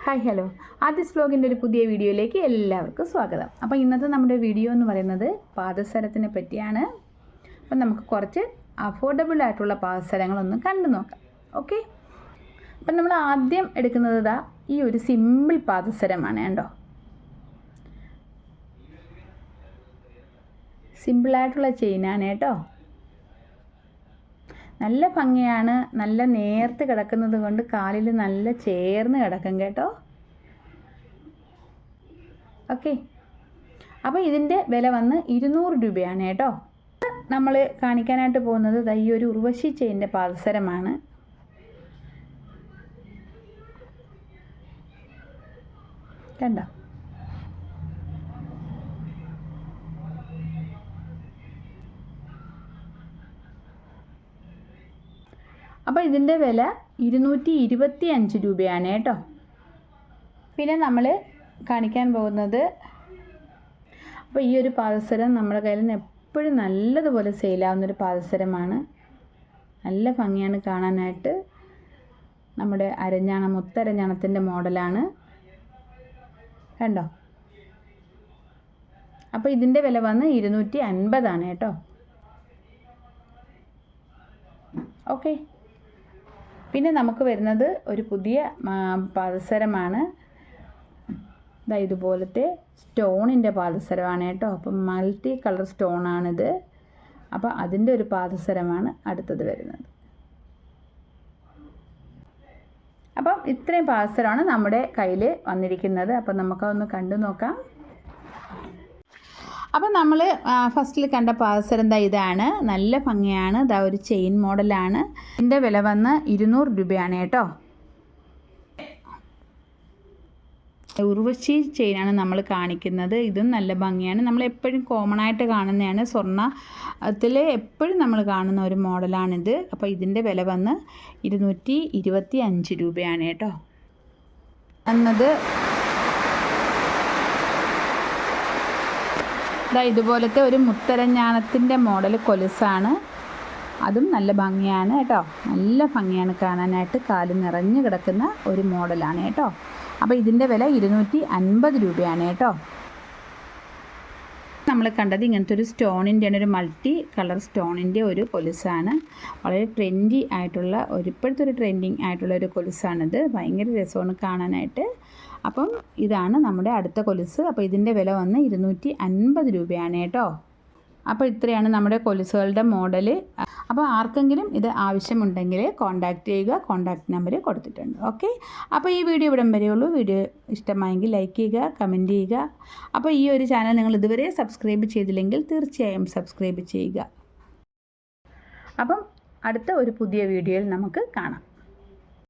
Hi hello ആദിസ് വ്ലോഗിൻ്റെ ഒരു പുതിയ വീഡിയോയിലേക്ക് എല്ലാവർക്കും സ്വാഗതം. അപ്പോൾ ഇന്നത്തെ നമ്മുടെ വീഡിയോ എന്ന് പറയുന്നത് പാദസരത്തിനെ പറ്റിയാണ്. അപ്പം നമുക്ക് കുറച്ച് അഫോർഡബിൾ ആയിട്ടുള്ള പാദസരങ്ങളൊന്ന് കണ്ടു നോക്കാം. ഓക്കെ, അപ്പം നമ്മൾ ആദ്യം എടുക്കുന്നത് ഈ ഒരു സിമ്പിൾ പാദസരമാണ് കേട്ടോ. സിമ്പിളായിട്ടുള്ള ചെയിനാണ് കേട്ടോ. നല്ല ഭംഗിയാണ്, നല്ല നേർത്ത് കിടക്കുന്നത് കൊണ്ട് കാലിൽ നല്ല ചേർന്ന് കിടക്കും കേട്ടോ. ഓക്കെ, അപ്പോൾ ഇതിൻ്റെ വില വന്ന് 200 രൂപയാണ് കേട്ടോ. നമ്മൾ കാണിക്കാനായിട്ട് പോകുന്നത് ഈ ഒരു ഉർവശി ചെയിൻ്റെ പാദസരമാണ്. കണ്ടോ, അപ്പോൾ ഇതിൻ്റെ വില 225 രൂപയാണ് കേട്ടോ. പിന്നെ നമ്മൾ കാണിക്കാൻ പോകുന്നത്, അപ്പോൾ ഈ ഒരു പാദസരം നമ്മുടെ കയ്യിൽ നിന്ന് എപ്പോഴും നല്ലതുപോലെ സെയിലാവുന്നൊരു പാദസരമാണ്. നല്ല ഭംഗിയാണ് കാണാനായിട്ട്. നമ്മുടെ അരഞ്ഞാണം, മുത്തരഞ്ഞാണത്തിൻ്റെ മോഡലാണ്. കണ്ടോ, അപ്പോൾ ഇതിൻ്റെ വില വന്ന് 250 കേട്ടോ. ഓക്കെ, പിന്നെ നമുക്ക് വരുന്നത് ഒരു പുതിയ പാദസരമാണ്. ഇതുപോലത്തെ സ്റ്റോണിൻ്റെ പാദസരമാണ് കേട്ടോ. അപ്പം മൾട്ടി കളർ സ്റ്റോണാണിത്. അപ്പോൾ അതിൻ്റെ ഒരു പാദസരമാണ് അടുത്തത് വരുന്നത്. അപ്പം ഇത്രയും പാദസരമാണ് നമ്മുടെ കയ്യിൽ വന്നിരിക്കുന്നത്. അപ്പം നമുക്കതൊന്ന് കണ്ടു നോക്കാം. അപ്പം നമ്മൾ ഫസ്റ്റിൽ കണ്ട പാദസരം ഇതാണ്. നല്ല ഭംഗിയാണ്. ഒരു ചെയിൻ മോഡലാണ്. ഇതിൻ്റെ വില വന്ന് 200 രൂപയാണ് കേട്ടോ. ഉർവശി ചെയിനാണ് നമ്മൾ കാണിക്കുന്നത്. ഇതും നല്ല ഭംഗിയാണ്. നമ്മൾ എപ്പോഴും കോമൺ ആയിട്ട് കാണുന്നതാണ്. സ്വർണ്ണത്തിൽ എപ്പോഴും നമ്മൾ കാണുന്ന ഒരു മോഡലാണിത്. അപ്പോൾ ഇതിൻ്റെ വില വന്ന് 225 രൂപയാണ് കേട്ടോ. എന്നത് ഇതുപോലത്തെ ഒരു മുത്തരഞ്ഞാണത്തിൻ്റെ മോഡൽ കൊലുസാണ്. അതും നല്ല ഭംഗിയാണ് കേട്ടോ. നല്ല ഭംഗിയാണ് കാണാനായിട്ട്. കാല് നിറഞ്ഞു കിടക്കുന്ന ഒരു മോഡലാണ് കേട്ടോ. അപ്പോൾ ഇതിൻ്റെ വില 250 രൂപയാണ് കേട്ടോ. നമ്മൾ കണ്ടത് ഇങ്ങനത്തെ ഒരു സ്റ്റോണിൻ്റെ ഒരു മൾട്ടി കളർ സ്റ്റോണിൻ്റെ ഒരു കൊലുസാണ്. വളരെ ട്രെൻഡി ആയിട്ടുള്ള ഇപ്പോഴത്തെ ഒരു ട്രെൻഡിങ് ആയിട്ടുള്ള ഒരു കൊലുസാണിത്. ഭയങ്കര രസമാണ് കാണാനായിട്ട്. അപ്പം ഇതാണ് നമ്മുടെ അടുത്ത കൊലുസ്. അപ്പോൾ ഇതിൻ്റെ വില വന്ന് 250 രൂപയാണ് കേട്ടോ. അപ്പോൾ ഇത്രയാണ് നമ്മുടെ കൊലുസുകളുടെ മോഡൽ. അപ്പോൾ ആർക്കെങ്കിലും ഇത് ആവശ്യമുണ്ടെങ്കിൽ കോൺടാക്റ്റ് ചെയ്യുക. കോൺടാക്റ്റ് നമ്പർ കൊടുത്തിട്ടുണ്ട്. ഓക്കെ, അപ്പോൾ ഈ വീഡിയോ ഇവിടം വരെയുള്ളൂ. വീഡിയോ ഇഷ്ടമായെങ്കിൽ ലൈക്ക് ചെയ്യുക, കമൻറ്റ് ചെയ്യുക. അപ്പോൾ ഈ ഒരു ചാനൽ നിങ്ങൾ ഇതുവരെ സബ്സ്ക്രൈബ് ചെയ്തില്ലെങ്കിൽ തീർച്ചയായും സബ്സ്ക്രൈബ് ചെയ്യുക. അപ്പം അടുത്ത ഒരു പുതിയ വീഡിയോയിൽ നമുക്ക് കാണാം.